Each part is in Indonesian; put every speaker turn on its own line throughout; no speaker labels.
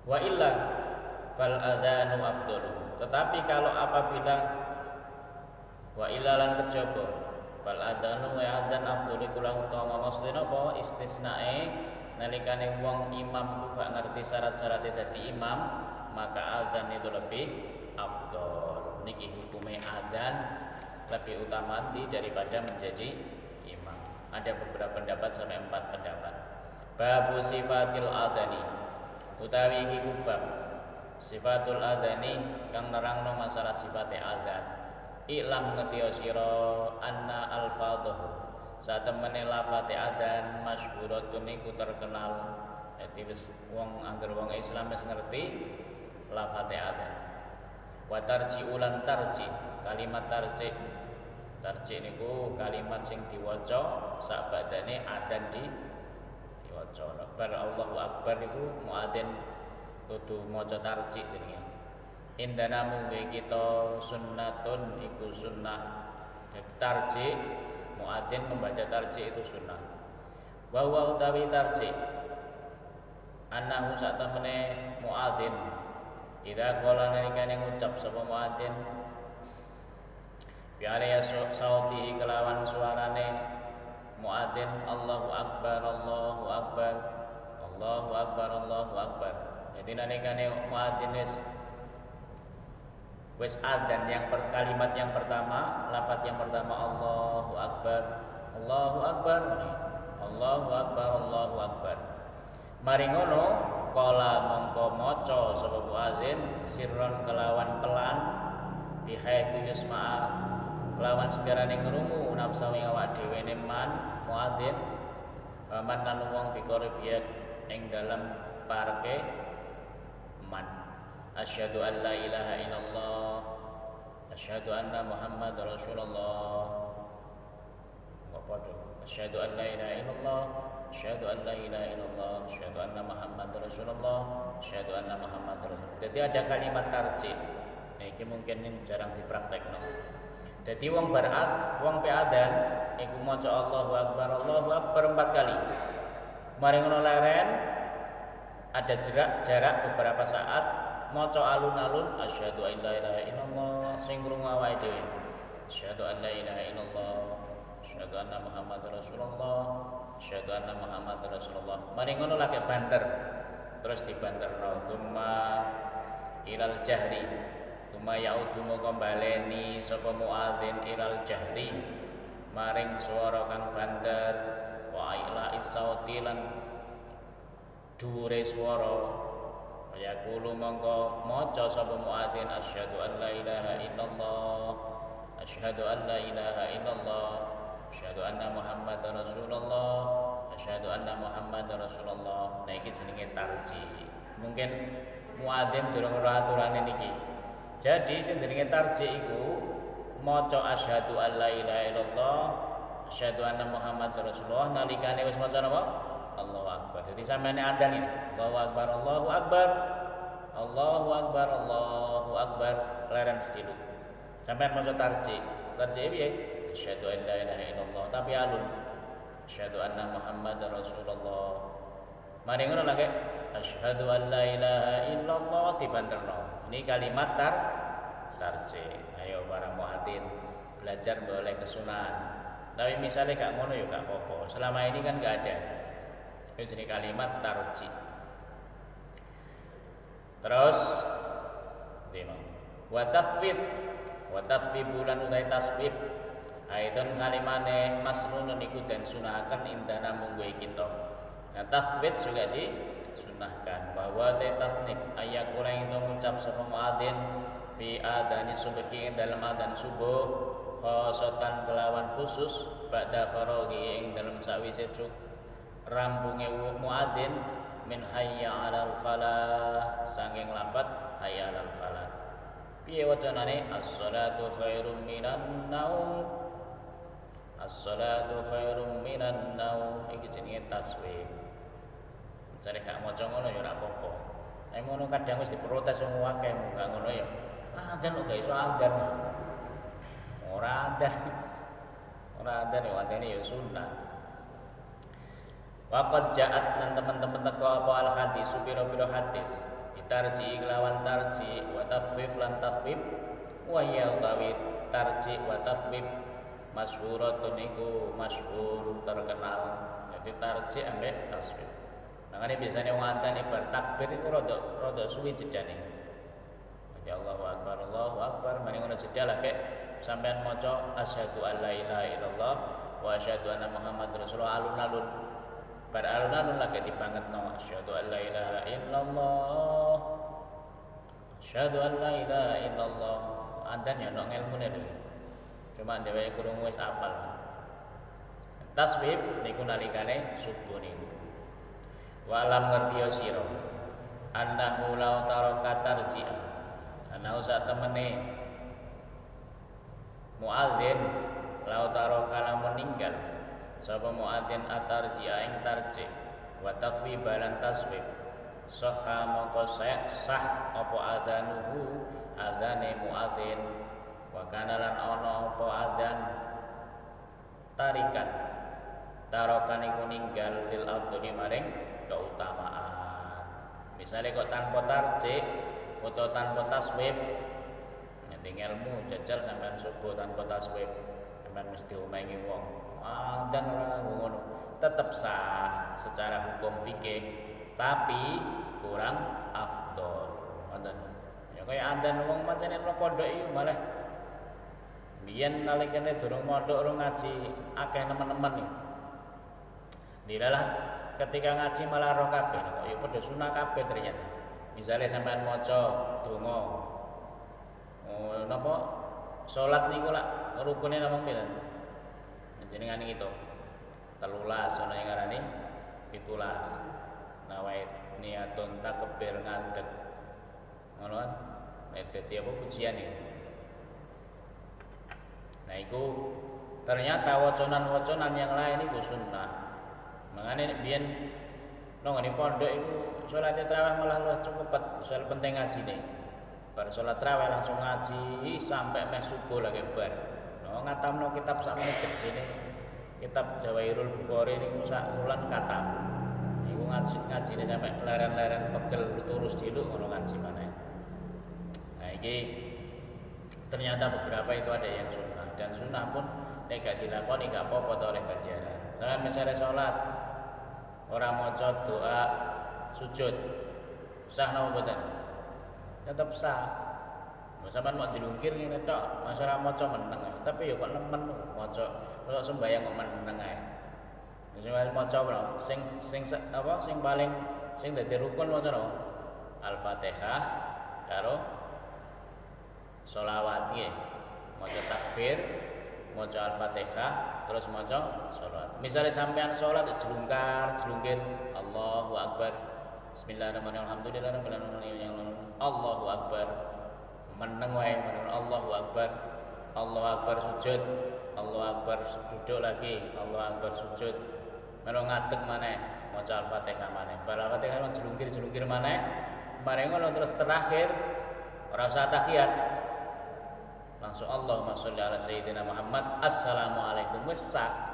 Wa illa fal adzanu afdal. Tetapi kalau apabila wa illa lan kejaba fal adzanu wa adzan afdal iku lan utawa maksudé napa istisnae nalikane wong imam ku gak ngerti syarat-syaratnya dadi imam, maka adzan itu lebih afdal. Niki hukumnya adzan lebih utama daripada menjadi imam. Ada beberapa pendapat sampai 4 pendapat. Babu sifatil adzani utawi iki bab sifatul adzani kang nerangno masalah sifate adzan. Iklam ngetio sira anna alfadhu satemene lafate adzan masyhuratun iku terkenal. Dadi wis wong angger wong Islam wis ngerti lafate adzan. Wa tarji ulan tarji kalimat tarji niku kalimat sing diwaca sakbadane adzan diwaca. Bar Allahu akbar niku muadzin kudu maca tarji jenenge. Indana mungge kita sunnatun iku sunnah. Tarji muadzin membaca tarji itu sunnah. Wa huwa utawi tarji annahu satamene muadzin idza qala nalikane ngucap sapa muadzin bi'alaya sauti kelawan suarane muadzin Allahu akbar Allahu akbar Allahu akbar Allahu akbar. Jadi nalikane muadzin wis adzan kalimat yang pertama, lafaz yang pertama Allahu akbar Allahu akbar Allahu akbar Allahu akbar. Mari ngono kala mongko maca sapa muadzin sirron kelawan pelan bihaitu yusma'a kelawan sekarane ngrungu nafsu ing awak dhewe ne man muadzin man lan wong biqoribiyat ing dalam parke man. Asyhadu an la ilaha illallah asyhadu anna Muhammad Rasulullah. Kok padha asyhadu an la ilaha illallah asyhadu an la ilaha illallah asyhadu anna Muhammad Rasulullah asyhadu anna Muhammad Rasulullah. Jadi ada kalimat tarjih. Nah iki mungkin ini jarang dipraktekno. Jadi wong pe adzan iku maca Allahu akbar 4 kali. Mari ngono leren ada jarak beberapa saat maca alun-alun asyhadu an la ilaha illallah sing krungu awake dhewe. Asyhadu an la ilaha illallah asyhadu anna Muhammadar Rasulullah asyhadu anna Muhammadar Rasulullah. Mari ngono lagi banter. Terus dibanterno tsumma ilal jahri. Tsumma yaudu moko baleni sapa muadzin ilal jahri maring swara kang banter wa ila isauti lan dhuwure swara. Yaqulu mongko maca sapa muadzin asyhadu an la ilaha illallah asyhadu an la ilaha illallah asyhadu anna Muhammadar Rasulullah asyhadu anna Muhammadar Rasulullah. Nah iki jenenge tarji. Mungkin muadzin durung ora aturane niki. Jadi sing jenenge tarji iku maca asyhadu an la ilaha illallah asyhadu anna Muhammadar Rasulullah nalikane wis maca napa Allahu akbar. Jadi sampeyan adzan ini Allahu akbar Allahu akbar Allahu akbar Allahu akbar leren setilu. Sampeyan maca tarji. Tarji piye? Asyhadu an la ilaha illallah tapi alun. Asyhadu anna Muhammadar Rasulullah. Mari ngono lagi asyhadu an la ilaha illallah dibanterno. Ini kalimat tarji. Ayo para muadzin belajar boleh kesunahan. Tapi misalnya gak ngono ya gak apa-apa. Selama ini kan gak ada. Itu jenis kalimat tarji. Terus dino wa tathwib bulan utai tasbih aidon kalimane masnunun iku dan sunahaken indana mungguhe kita. Nah tathwib juga disunahkan bahwa tasnib ayakula itu mengucap sapa muadzin fi adani subhi dalam adzan subuh khosatan kelawan khusus ba'da faraghi ing dalam sawise rampunge muadzin min hayya 'alal falah saking lafaz hayya 'alal falah. Piye wacanane as-salatu khairum minan naum. As-salatu khairum minan naum iki jenenge tasbih. Jare gak maca ngono ya ora apa-apa. Nek ngono kadang wis diprotes wong akeh gak ngono ya. Adzan kok gak iso adzan. Ora adzan. Ora adzan ya adzane ya sunah. Waqad ja'at lan teman-teman teko apa al hadis pira-pira hadis bitarji kelawan tarji wa taswif lan taswif wa ya utawi tarji wa taswif masyhuratun iku masyhur terkenal. Jadi tarji ambek taswif. Makanya biasanya wong adzan bertakbir itu rada suwi jedane. Ya Allahu Akbar mari ngono jeda lagi sampean maca asyhadu alla ilaha illallah wa asyhadu anna Muhammadar Rasulullah alun-alun. Bar alun-alun lagi dibangetno asyhadu alla ilaha illallah. Asyhadu alla ilaha illallah. Adzan ya ono ngelmune lho. Cuma dheweke kurang wis apal. Taswib niku nalikane subuh niku. Wa lam ngerti sira annahu law taraka tarji'a. Ana usah temene muadzin law taraka lamun ninggal sapa muadzin atarji'a ing tarji wa taswib lan taswib sahha mongko sah apa adanuhu adane muadzin wa kana lan ana apa adzan tarikan tarokan iku ninggal lil afdhali maring keutamaan. Misalnya kok tanpa tarji atau tanpa taswib, nanti ilmu jajal sampean subuh tanpa taswib, sampean mesti omahi wong. Dan ora ngono, tetap sah secara hukum fikih, tapi kurang afdol. Ngoten. Ya kaya adzan wong macane ora pondok iki malah biyen nalikane durung mondok durung ngaji akeh nemen-nemen iki. Dilalah ketika ngaji malah roh kabeh kok ya padha sunah kabeh ternyata. Misalnya sampean maca donga napa salat niku lak rukune namung pinten? Jenengan itu 13 ana yang ngarani 17. Nawait niatun takbir ngadeg. Ngono kan? Dadi apa pujian iki. Nah iku ternyata waconan-waconan yang lain iku sunnah. Mangane biyen nang ngene pondok iku salat tarawih malah luwih cepet, soal penting ngajine. Bar salat tarawih langsung ngaji sampai meh subuh lagi bar. No ngatamno kitab sak menit gedene. Kitab Jawairul Bukhari niku sak wulan katam. Iku ngajine sampai leren-leren pegel terus diluk ngono ngaji maneh. Nah iki ternyata beberapa itu ada yang sunnah dan sunnah pun nek gak dilakoni gak apa-apa oleh ganjaran. Sampeyan misalnya salat ora maca doa sujud sah napa mboten? Tetep sah. Sampeyan mau dilungkir ngene tok, masalah maca meneng. Tapi ya kok nemen maca sembahyang kok meneng ae. Sing maca bro, sing apa sing paling sing dadi rukun maca napa? Al-Fatihah karo sholawat nggih. Maca takbir, maca Al-Fatihah, terus maca salat. Misalnya sampean salat jelungkir Allahu Akbar. Bismillahirrahmanirrahim. Alhamdulillahirabbil alamin. Allahu Akbar. Meneng wae Allahu Akbar. Allahu Akbar sujud. Allahu Akbar duduk lagi. Allahu Akbar sujud. Melo ngadeg maneh maca Al-Fatihah maneh. Bar Al-Fatihah jelungkir maneh. Mari ngono terus terakhir ora usah tahiyat. Langsung Allahumma sholli ala sayyidina Muhammad. Assalamualaikum wis sah.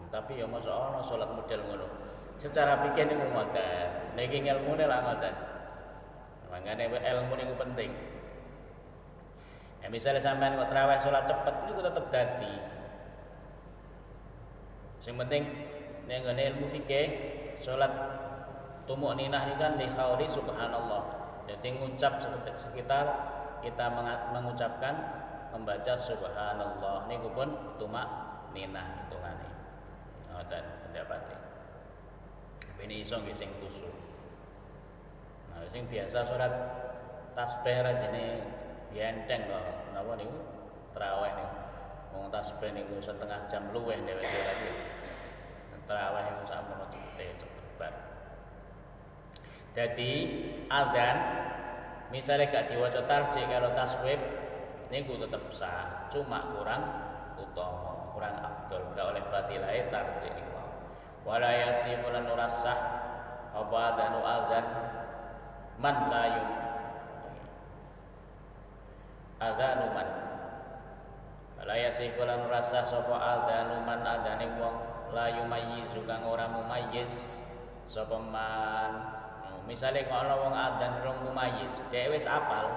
Tapi ya masa ana salat model ngono. Secara fikih niku ngoten. Niki ilmune lah ngoten. Mangane ilmu niku penting. Ya misalnya sampean kok tarawih salat cepet niku tetep dadi. Sing penting nek ngene ilmu fikih salat tumuk ninah niku kan li khauli subhanallah. Jadi ngucap sekitar kita mengucapkan membaca subhanallah niku pun tumak ninah hitungane. Ngoten pendapatnya. Ini iso nggih sing khusyuk. Nah, sing biasa salat tasbih rajane enteng kok. Napa niku? Tarawih niku. Wong tasbih niku setengah jam luwih dheweke lagi. Tarawih niku sampun cepet banget. Jadi adzan misalnya gak diwaca tarjih kalau taswib niku tetep sah, cuma kurang utama, kurang afdol gak oleh fadilah tarjih niku. Wala yasihu lan nurasah apa adzanu adzan man la yum adzanu man wala yasihu lan nurasah sapa adzanu man adzane wong la yumayyizu kang ora mumayyiz sapa man Misalnya kalau ana wong adzan belum mumayyiz, dhek wis apal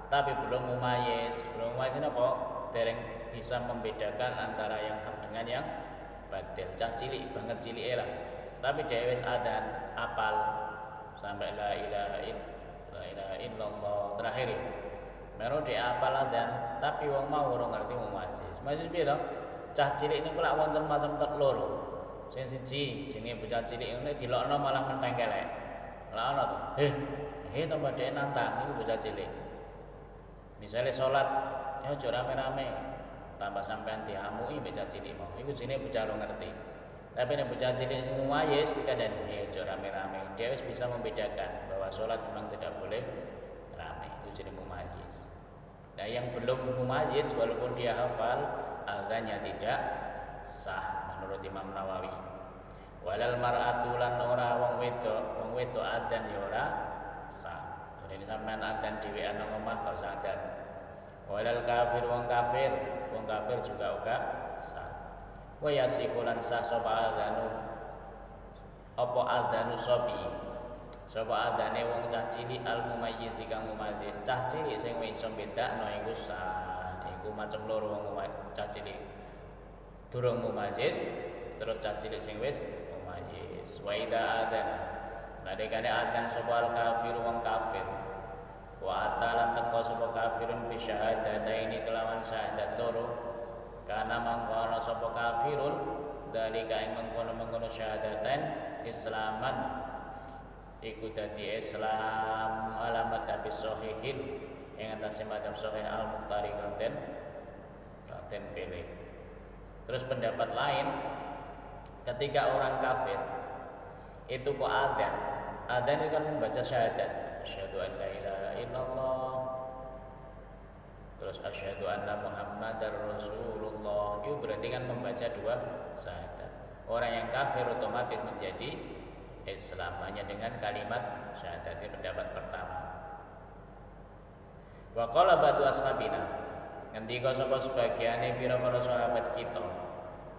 tapi belum mumayyiz. Belum mumayyiz napa? Dereng bisa membedakan antara yang hak dengan yang batil. Cah cilik banget cilik lah. Tapi dhek wis adzan apal sampai la ilaha illallah terakhir. Meru dhek apal adzan, tapi wong mau ora ngerti mumayyiz. Mumayyiz piye to? Cah cilik niku lak wonten macam loro. Sing siji jenenge bocah cilik ngene dilokno malah menteng kelek. Lah ana to. Tambah dhek nantang iku bocah cilik. Misale salat ya aja rame-rame. Tambah sampean diamui bocah cilik mau. Iku jenenge bocah ora ngerti. Tapi nek bocah cilik sing mumayyiz dikandani aja rame-rame. Dia wis bisa membedakan bahwa salat memang tidak boleh rame. Itu jenenge mumayyiz. Nah, yang belum mumayyiz walaupun dia hafal adzannya tidak sah menurut Imam Nawawi. Walal mar'atu lan ora wong wedok adzan ya ora sah. Jadi sampean adzan dhewean nang omah karo adzan. Walal kafir wong kafir juga ora sah. Wa yasikulan sah sapa adzanu apa adzanu sabi. Sapa adzane wong cah cilik al mumayyiz kang mumayyiz. Cah cilik sing wis iso bedakno iku sah. Iku macam loro wong cah cilik durung mumayyiz terus cah cilik sing wis mumayyiz. Wa idza adzana nadekane adzan sapa al kafir wong kafir wa atalan teko sapa kafirun bi syahadataini kelawan syahadat loro kana mangkono sapa kafirun dalika ing mengkono syahadatain islaman iku dadi Islam alamat habis sahihin yang atas madhab sahih al-Muqtari konten pilih. Terus pendapat lain, ketika orang kafir itu kok adzan itu kan membaca syahadat, asyhadu an la ilaha illallah, terus asyhadu anna muhammadar rasulullah. Itu berarti kan membaca dua syahadat. Orang yang kafir otomatis menjadi Islam hanya dengan kalimat syahadat. Ini pendapat pertama. Wa qala ba'du ashabina ngendika sapa sebagiane pira-pira sahabat kita.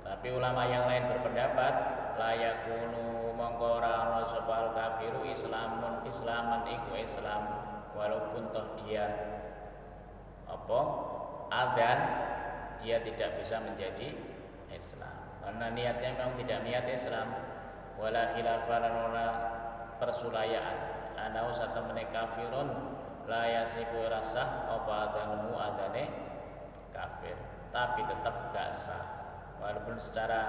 Tapi ulama yang lain berpendapat la yakunu mongko ora ana sapa al kafiru islaman iku Islam walaupun toh dia adzan dia tidak bisa menjadi Islam. Karena niatnya memang tidak niat Islam. Wala khilafan wala persulayaan ana usah temene kafirun la yasiku rasah apa adzanu adzane kafir tapi tetap gak sah walaupun secara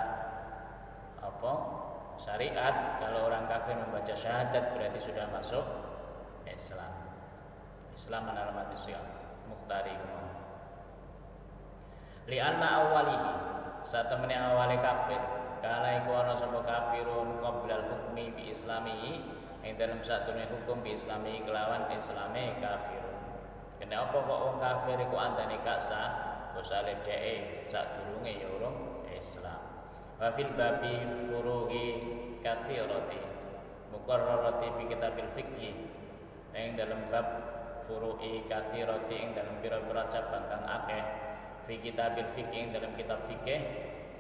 syariat kalau orang kafir membaca syahadat berarti sudah masuk Islam alamat Islam Muqtari li anna awalihi satemene awale kafir kala iku ana sapa kafirun qablal hukmi bi islamihi yang dalam satune hukum bi islami kelawan islame kafirun. Kenapa kok wong kafir iku andane gak sah? Kosale dhek sadurunge ya urung Islam. Wa fil babi furuhi katsirati muqarrarati fi kitabil fiqh. Yang dalam bab furu'i katsirati ing dalam pira-pira cabang kang akeh fi kitabil fiqh ing dalam kitab fikih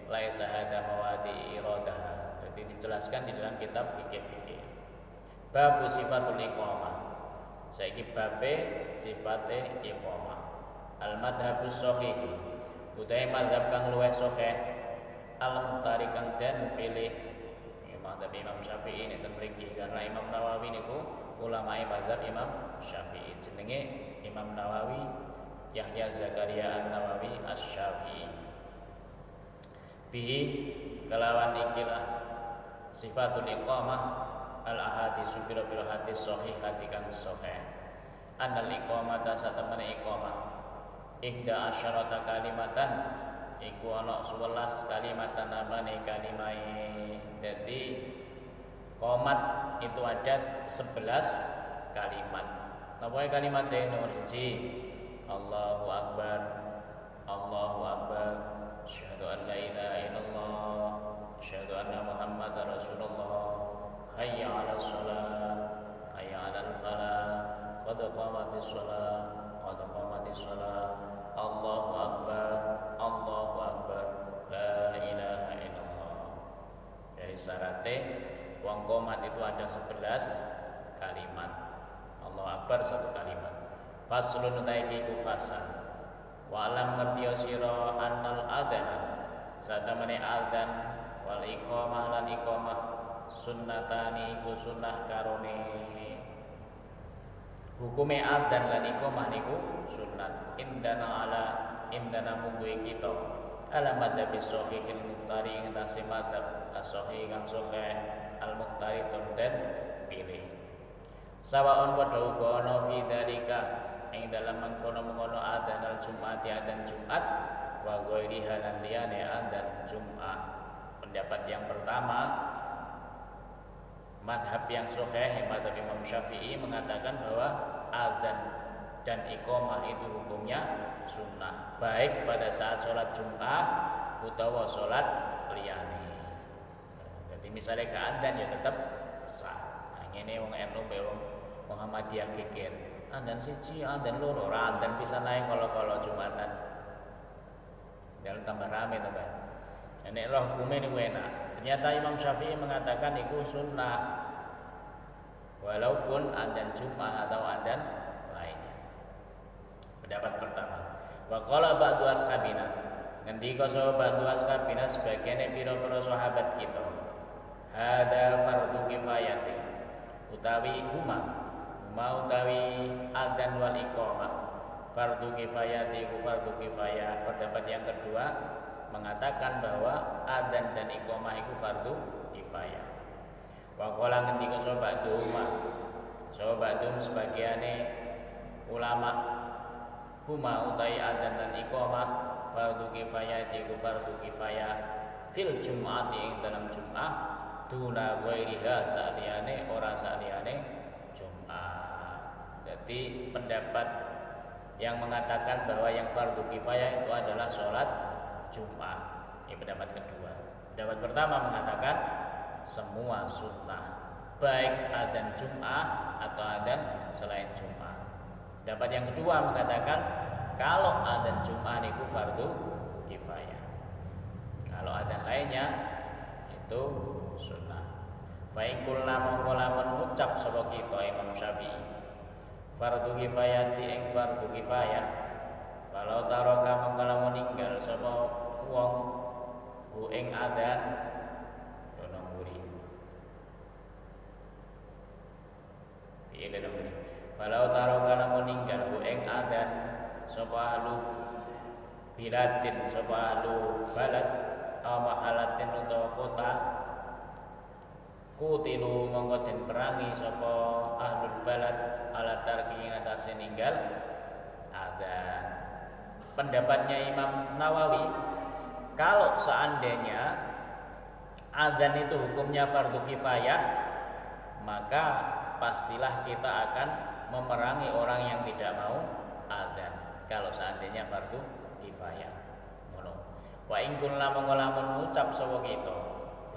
laisa hada mawadi iradaha. Jadi dijelaskan di dalam kitab fikih. Bab sifatul iqamah. Saiki babe sifate iqamah. Al madhabus sahih. Utai madhab kang luwih sahih. Al muhtari kang den pilih. Madhab Imam Syafi'i nek mriki karena Imam Nawawi niku ulama madhab Imam Syafi'i. Jenenge Imam Nawawi Yahya Zakaria An-Nawawi Asy-Syafi'i. Bihi kelawan ikilah sifatul iqamah al ahadits pira-pira hadis sahih kang sahih annal iqamata satemene iqamah ihda asyarata kalimatan iku ana 11 kalimatan amane kalimai. Jadi qomat itu ada 11 kalimat. Napa kalimatnya nomor 1 Allahu akbar asyhadu an la ilaha illallah asyhadu anna muhammadar rasulullah hayya 'alas shalah hayya 'alal falah qad qamatis shalah Allahu akbar la ilaha illallah. Dari syaratnya wong qomat itu ada 11 kalimat. Allahu Akbar satu kalimat. Faslun utaiki ku fasal. Wa alam ngertiyo sira annal adana satamane adzan wal iqamah lan iqamah sunnatani iku sunnah karone hukume adzan lan iqamah niku sunnat indana mungguhe kita ala madzhab sahihil muhtari ing tase madzhab as-sahih kang sahih al muhtari dan pilih sawaon padha uga ana fi dzalika ing dalam mengkono-mengkono adzan al Jumat adzan Jumat wa ghairiha lan liyane adzan Jumat. Pendapat yang pertama madhab yang sahih madhab Imam Syafi'i mengatakan bahwa adzan dan iqamah itu hukumnya sunnah baik pada saat sholat Jumat utawa sholat liyane. Jadi misalnya ke adzan ya tetap sah. Nah, ngene wong NU be wong Muhammadiyah geger. Adzan siji, adzan loro, adzan bisa naik kalau Jumatan. Dalam tambah rame tambah. Nek roh hukume niku enak. Ternyata Imam Syafi'i mengatakan itu sunnah. Walaupun adzan Jumat atau adzan lainnya. Pendapat pertama. Wa qala ba'du ashabina. Ngendika sapa ba'du ashabina sebagian pira-pira sahabat kita. Hada fardhu kifayati. Utawi mau utawi adzan wal iqamah fardhu kifayati ku fardhu kifayah. Pendapat yang kedua mengatakan bahwa adzan dan iqamah itu fardhu kifayah. Wa qala ngendika sahabatun sebagiane ulama huma utawi adzan dan iqamah fardhu kifayati ku fardhu kifayah fil jum'ati ing dalam Jumat duna ghairiha saliyane ora saliyane Jumat. Jadi pendapat yang mengatakan bahwa yang fardu kifayah itu adalah sholat Jumat. Ini pendapat kedua. Pendapat pertama mengatakan semua sunnah, baik adzan Jumat atau adzan selain Jumat. Pendapat yang kedua mengatakan kalau adzan Jumat itu fardu kifayah, kalau adzan lainnya itu sunnah. Fa in kulna mongko lamun ngucap sapa kita Imam Syafi'i fardhu kifayati ing fardhu kifayah kalau taraka mongko lamun ninggal sapa wong hu ing adzan ono muri fi'il nomor kalau taraka lamun ninggal hu ing adzan sapa ahlu biladin sapa ahlu balad aw mahalatin utawa kota kutilu mongko den perangi sapa ahlul balad ala tarki ing atase ninggal adzan. Pendapatnya Imam Nawawi kalau seandainya adzan itu hukumnya fardu kifayah maka pastilah kita akan memerangi orang yang tidak mau adzan kalau seandainya fardu kifayah. Ngono. Wa in kunna mongko lamun ngucap sapa kita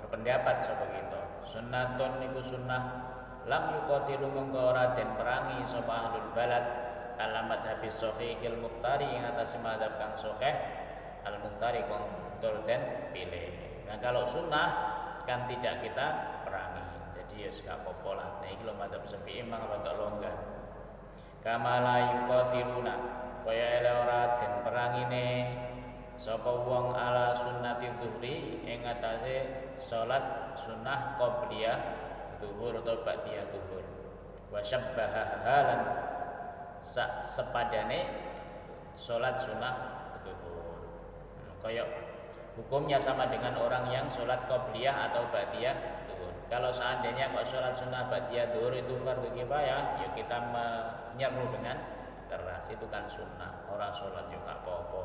berpendapat sapa kita sunnatun iku sunnah lam yuqatilu mongko ora den perangi sapa ahlul balad alamat habis sahihil muhtari ing atas madhab kang sahih al muhtari kang den pilih. Nah kalau sunnah kan tidak kita perangi. Jadi ya gak apa-apa lah. Nah iki lho madhab Syafi'i mang rada longgar. Kamala yuqatiluna kaya ora den perangine sapa wong ala sunnati dhuhri ing atase salat sunnah qabliyah zuhur atau ba'diyah zuhur wa syabbaha halan sepadane salat sunnah zuhur. Kaya hukumnya sama dengan orang yang salat qabliyah atau ba'diyah zuhur. Kalau seandainya kok salat sunnah ba'diyah zuhur itu fardhu kifayah, ya kita menyeru dengan keras itu kan sunnah, orang salat juga apa-apa.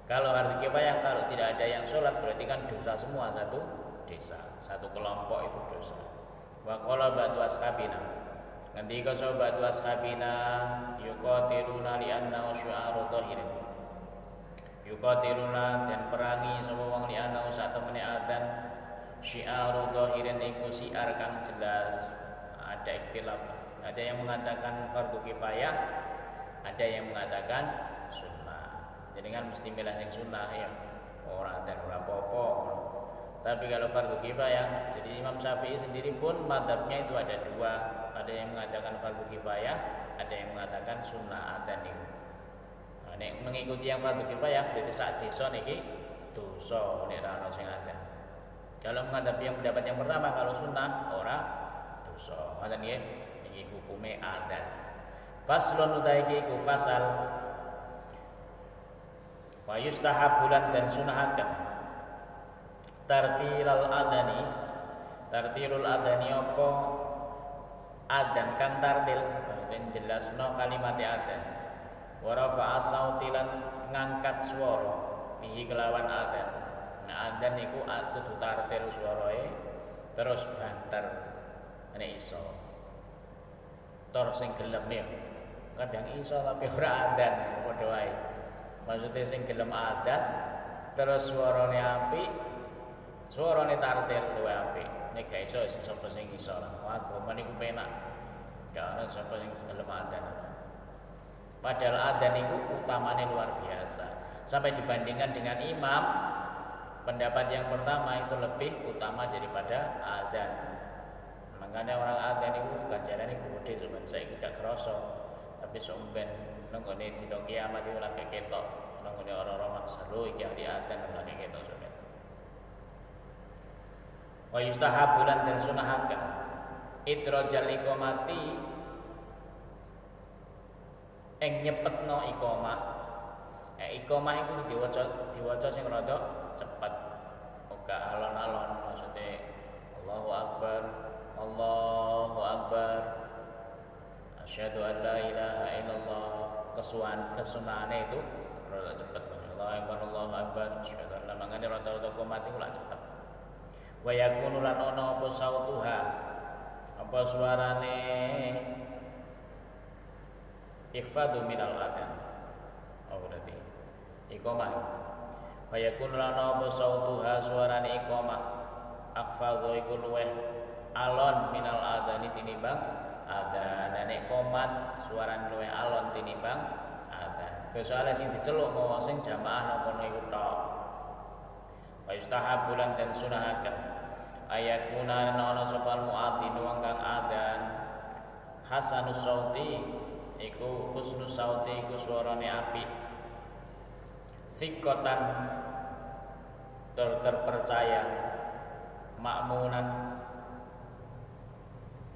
Kalau fardhu kifayah kalau tidak ada yang sholat berarti kan dosa semua satu desa, satu kelompok itu dosa. Wa qala ba'du ashabina. Nanti kalau ba'du ashabina yuqatiluna li anna syu'aru dhahirin. Yuqatiluna dan perangi sapa wong li anna sak temene adzan syi'aru dhahirin iku syiar kang jelas. Ada ikhtilaf. Ada yang mengatakan fardhu kifayah, ada yang mengatakan sunnah. Jadi kan mesti milih yang sunnah ya. Orang dan ora apa-apa. Tapi kalau fardu kifayah, jadi Imam Syafi'i sendiri pun madhabnya itu ada dua. Ada yang mengatakan fardu kifayah, ada yang mengatakan sunnah adzan itu. Nah, nek mengikuti yang fardu kifayah berarti sak desa niki dosa nek ra ono sing adzan. Kalau menghadapi yang pendapat yang pertama, kalau sunnah ora dosa. Ngoten nggih, iki hukume adzan. Faslun utaiki ku fasal. Wa yustahabulan dan sunahaken tartilal adani, tartilul adani apa adzan kang tartil ben jelasno kalimat adzan wa rafa'a sautilan ngangkat swara bihi kelawan adzan. Nah adzan niku kudu tartil swarae terus banter nek iso tor sing gelem ya kadang iso tapi ora adzan padha wae maksudnya sing gelem adzan terus swarane apik suarane tartil luwih apik. Nek gak iso sapa sing iso lah. Agama niku penak. Gak ana sapa sing gelem adzan. Padahal adzan niku utamane luar biasa. Sampai dibandingkan dengan imam, pendapat yang pertama itu lebih utama daripada adzan. Makanya orang adzan niku ganjarane gede sampeyan saiki gak kerasa. Tapi sok ben nang gone dina kiamat iku lagi ketok. Nang gone ora-ora maksa lho iki ahli adzan lagi ketok sampeyan. Wa yustahabulan dan sunahaken idrajal iqamati ing nyepetno iqamah. Iqamah iku diwaca sing rada cepet. Ora alon-alon maksude Allahu Akbar, Allahu Akbar. Asyhadu an la ilaha illallah. Kesunahane itu rada cepet. Allahu Akbar, Allahu Akbar. Asyhadu an la mangane rada-rada iqamah iku lak cepet. Wa yakunu lan ana apa sautuha apa suarane ifadu minal adzan. Oh berarti iqamah. Wa yakunu lan ana apa sautuha suarane iqamah akhfadhu iku luweh alon minal adzani tinimbang adzan. Nek qomat suarane luweh alon tinimbang adzan. Kesoale sing diceluk mau sing jamaah napa niku tok. Wa yustahabulan dan sunahaken ayakuna ana sapa muadzin wong kang adzan hasanus sauti iku husnus sauti iku suarane apik thiqatan terpercaya makmunan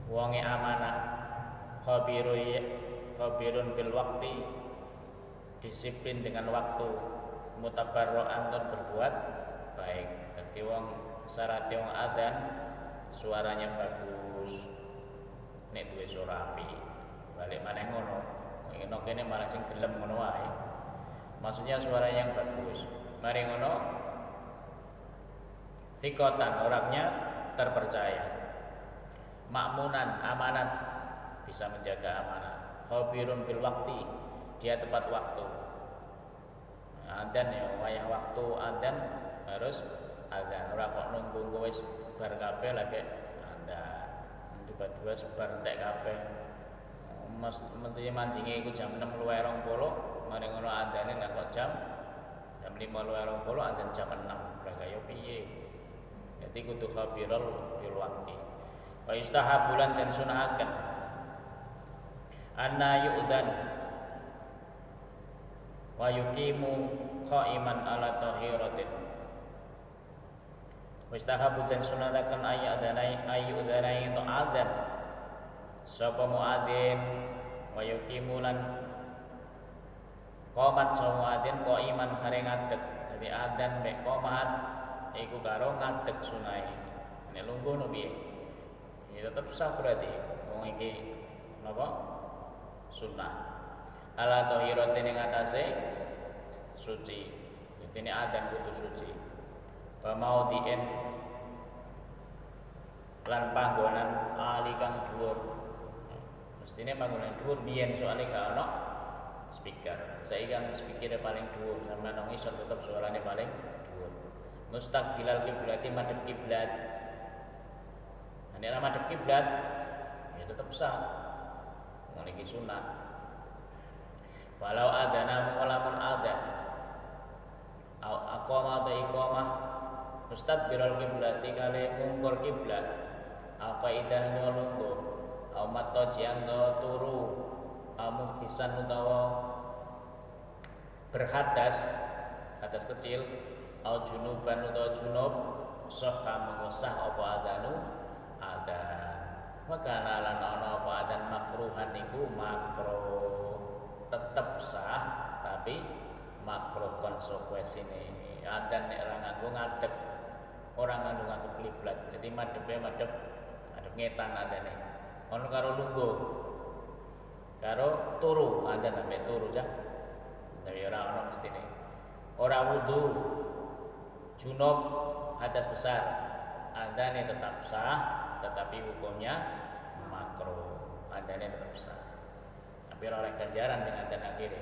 wonge amanah khabirun bil waqti disiplin dengan waktu mutabarroan dan berbuat baik. Dadi wong syaratnya wong adzan suaranya bagus. Nek duwe suara apik, balik maneh ngono. Ngono kene malah sing gelem ngono wae. Maksudnya suara yang bagus. Mari ngono thiqatan orangnya terpercaya. Makmunan amanat bisa menjaga amanah. Khabirun bil waqti dia tepat waktu. Adzan ya wayah waktu adzan harus adzan ora kok nunggu wis bar kabeh lagi adzan tiba-tiba sebar entek kabeh mesti manjinge iku jam 6:20 mari ngono adzane nek kok jam 5:20 adzan jam 6 lah kaya piye. Dadi kudu khabirul bil waqti. Wa yustahabulan dan sunahaken anna yu'dan wa yuqimu qaiman ala tahiratin. Mustahabu dan sunatakan ayyudanai itu adzan sapa muadzin wa yuqimulan qomat sapa muadzin qaiman hare ngadeg. Dadi adzan mek qomat iku karo ngadeg sunai. Nek lungguh no piye? Ya tetep sah berarti wong iki napa? Sunnah. Ala tahiratin ing atase suci. Dene adzan kudu suci. Wa maudhi'in lan panggonan ali kang dhuwur. Mestine panggonan dhuwur biyen soalé gak ono speaker. Saiki kan speakere paling dhuwur, sampeyan nang isor tetep suarane paling dhuwur. Mustaqbilal kiblati madhep kiblat. Nek madhep kiblat ya tetep sah. Ngono iki sunah. Walau adzana mulamun adzan. Aqama ta iqamah mustadbiral kiblati kale mungkur kiblat apa idan lungguh au matajian turu muhtisan utawa berhadas hadas kecil au junuban utawa junub sahha mengusah apa adanu maka lan ana apa adan makruhan iku makruh tetep sah tapi makruh konsekuensine adan nek ora nganggo ngadeg ora nganggo kiblat jadi madhep ngetan adane ono karo lungguh karo turu adan sampe turu ya tapi ora ono mestine ora wudu junub hadas besar adane tetap sah tetapi hukumnya makruh adane tetap sah tapi ora oleh ganjaran sing adan akhire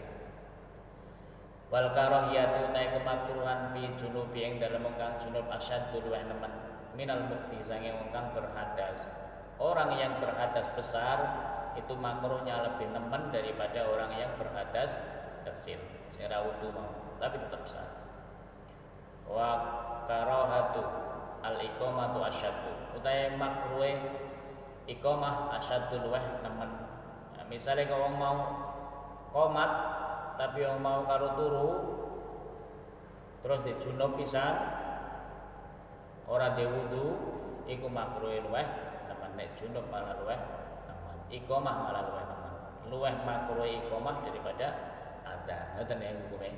wal karahiyatu ta kemakruhan fi junubi ing dalem kang junub asyaddu luwih nemen minal mukti sange wong kang berhadas orang yang berhadas besar itu makruhnya lebih nemen daripada orang yang berhadas kecil sing ra wudu mau tapi tetap sah wa karahatu al iqamatu asyaddu utahe makruhe iqamah asyaddu luwih nemen nah, misale kau mau qomat tapi wong mau karo turu terus di junub pisan ora di wudu iku makruhe luwih nemen nek junub malah luwih nemen iqamah malah luwih nemen luwih makruhe iqamah daripada adzan ngoten ya hukume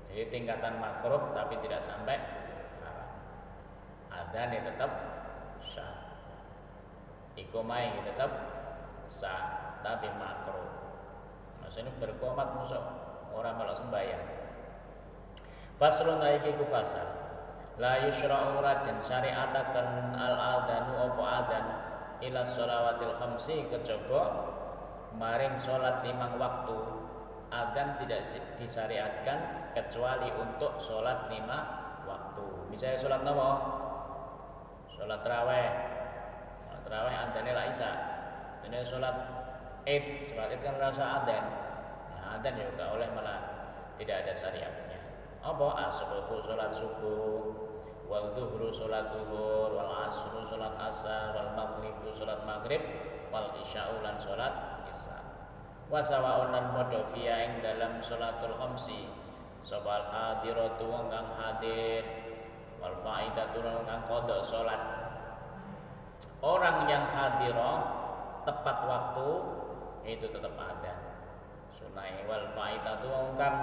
jadi tingkatan makruh tapi tidak sampai haram adzan ya tetap sah iqamah ya tetap sah tapi makruh maksudnya berqomat masuk orang malah sembahyang. Faslun iki ku fasal. La yusra'u dan syariataken al-adzanu apa adzan ila sholawatil khamsi kejaba maring salat 5 waktu. Adzan tidak disyariatkan kecuali untuk salat 5 waktu. Misalnya salat napa? Salat tarawih. Salat tarawih adzane la isya. Dene salat Id kan rasa adzan. Adzan ya enggak oleh malah tidak ada syariatnya. Apa as-subuh salat subuh, wal zuhru salat zuhur, wal asru salat asar, wal maghribu salat maghrib, wal isya'u lan salat isya. Wa sawa'un lan padha fiya ing dalam salatul khamsi. Sapa hadiratu wong kang hadir, wal faidatu lan kang qada salat. Orang yang hadirah tepat waktu itu tetap ada. Sunai wal faidatu wong kang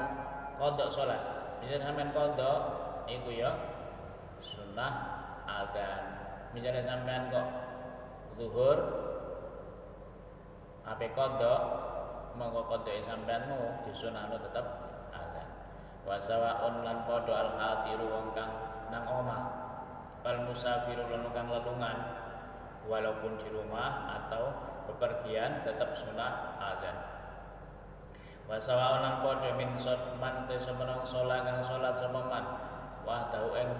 qada salat. Bisa sampean qada iku ya sunah adzan. Misalnya sampean kok zuhur ape qada monggo qadae sampeanmu disunahno tetep adzan. Wa sawa'un lan padha al hadiru wong kang nang omah wal musafiru lan kang lelungan walaupun di rumah atau bepergian tetap sunah adzan. Wa sawa'un lan padha min man te semenang salat kang salat sememan wa tau ing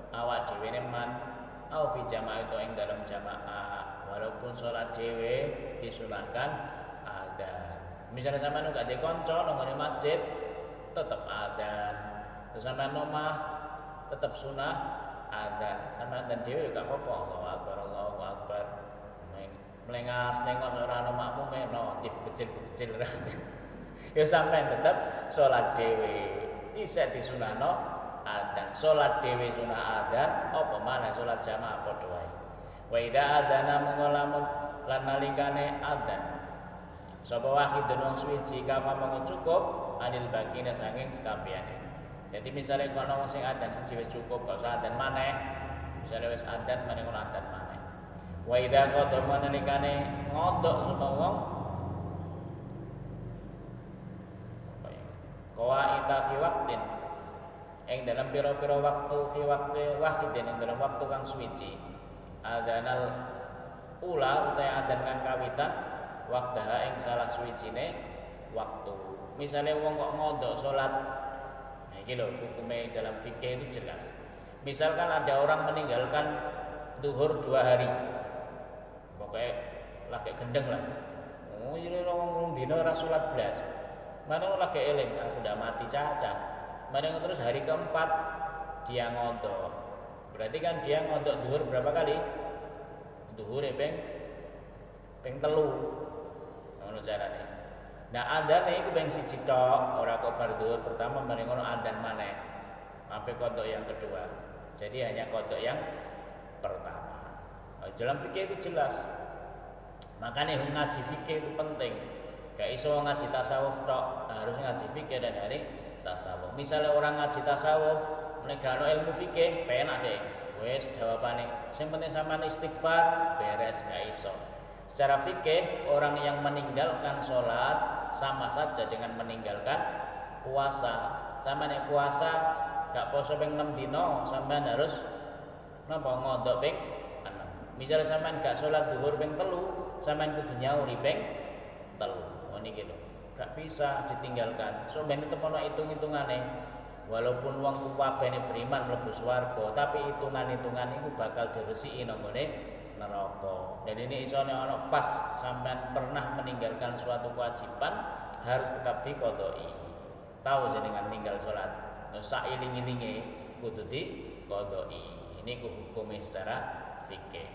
awak dhewe ne man au fi jamaah to ing dalam jamaah walaupun salat dhewe disunahkan adzan. Misalnya sampean gak di kanca nang masjid tetep adzan. Terus sampean omah tetep sunah adzan. Sampean adzan dhewe gak apa-apa. Allahu akbar. Melengas ora ono makmum no tip kecil-kecil. Ya sampean tetep salat dhewe isih disunahno adzan. Salat dhewe sunah adzan apa maneh salat jamaah padha wae. Wa idza adzana mungalamun lan nalikane adzan sapa wahidun wong suwiji kafa mung cukup anil bakina saking sekabehane. Jadi misalnya kono wong sing adzan siji wis cukup gak usah adzan maneh. Misalnya wis adzan maneh ngono adzan maneh. Wa idza qadama nalikane ngodok sapa wong qawaita fi waqtin ing dalam pira-pira waktu fi waqti wahidin ing dalam waktu kang suwiji adzanal ula utahe adzan kang kawitan waqtaha ing salah suwijine waktu. Misalnya wong kok ngodok salat nah iki lho hukume dalam fikih itu jelas. Misalkan ada orang meninggalkan zuhur 2 hari pokoknya lagi gendeng lah oh iki lho wong dina ora salat blas. Mana lagi eling aku udah mati cacat. Mana terus hari keempat dia ngodok. Berarti kan dia ngontok duhur berapa kali? Duhure ping 3. Ngono carane. Nah, adzane iku ping 1 tok, ora kok bar duhur pertama mari ngono adzan maneh. Sampai kodok yang kedua. Jadi hanya kodok yang pertama. Dalam fikih itu jelas. Makanya ngaji fikih itu penting. Gak iso ngaji tasawuf tok, harus ngaji fikih dan hari tasawuf. Misalnya orang ngaji tasawuf, nek gak ono ilmu fikih, penak deh. Wes jawabane, sing penting sampean istighfar, beres gak iso. Secara fikih, orang yang meninggalkan sholat sama saja dengan meninggalkan puasa. Sampean yang puasa gak poso ping 6 dino, sampean harus napa ngodok ping 6. Misalnya sampean gak sholat duhur ping 3, sampean kudu nyauri ping 3. Oh niki lho. Gak bisa ditinggalkan. So ben tepono hitung-hitungane. Walaupun wong kabehne beriman mlebu swarga, tapi hitungan-hitungan iku bakal diresiki nang gone neraka. Dan ini isone ana pas sampean pernah meninggalkan suatu kewajiban harus tetap diqodoi. Tahu jenengan ninggal salat, sailing-ilinge kudu diqodoi. Ini hukumnya secara fikih.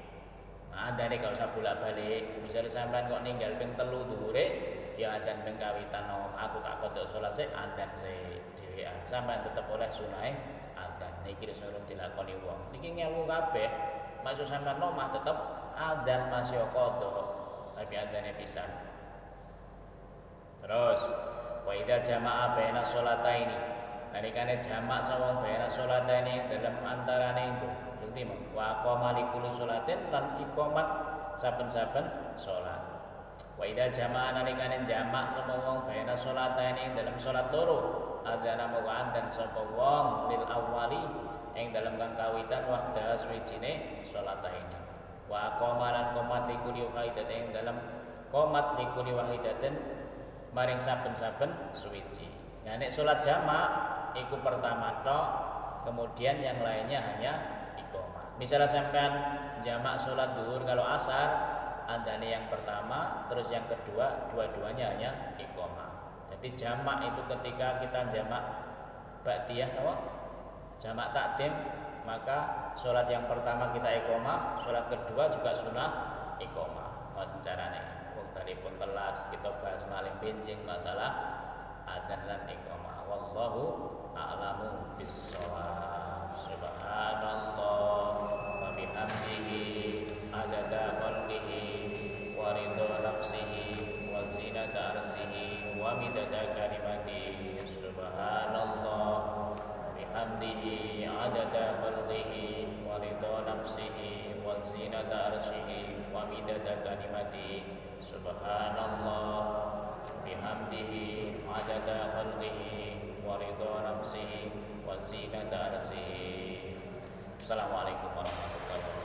Nah, andane kalau usah bolak-balik, misalnya sampean kok ninggal ping 3 dhuwure, ya adzan ping kawitan aku tak kodok salat sik adzan sik dhewean. Sampean tetep oleh sunahe adzan. Niki wis urung dilakoni wong. Niki ngelu kabeh. Maksud sampean nomah tetep adzan masih kodok, tapi adzane pisan. Terus wa idza jama'a baina sholataini. Nalikane jamak sawang baina sholataini dalam antarane itu. Berarti wa qama li kulli sholatin lan iqamat saben-saben salat. Wa idza jama'a nalikane jamak sama wong baina sholataini dalam salat loro, adzana wa adzan sapa wong lil awwali ing dalam kang kawitan wahda suwijine sholataini. Wa qama lan qomat li kulli wahidatin dalam qomat li kulli wahidatin maring saben-saben suwiji. Nah nek salat jamak iku pertama tok, kemudian yang lainnya hanya iqamah. Misalnya sampean jamak salat zuhur kalau asar, adzane yang pertama, terus yang kedua, dua-duanya hanya iqamah. Jadi jamak itu ketika kita jamak ba'diyah apa? Jamak takdim, maka salat yang pertama kita iqamah, salat kedua juga sunah iqamah. Mon carane. Tadi pun telas kita bahas malih benjing masalah adzan lan iqamah. Wallahu a'lamu bissawab. Subhanallah wa bihamdihi adada khalqihi wa ridha nafsihi wa zinata arsyihi wa midada kalimatihi. Subhanallah wa bihamdihi adada khalqihi wa ridha nafsihi wa zinata arsyihi wa midada kalimatihi. Subhanallah bihamdihi adada khalqihi wa ridha nafsihi wa zinata arsyihi. Assalamualaikum warahmatullahi wabarakatuh.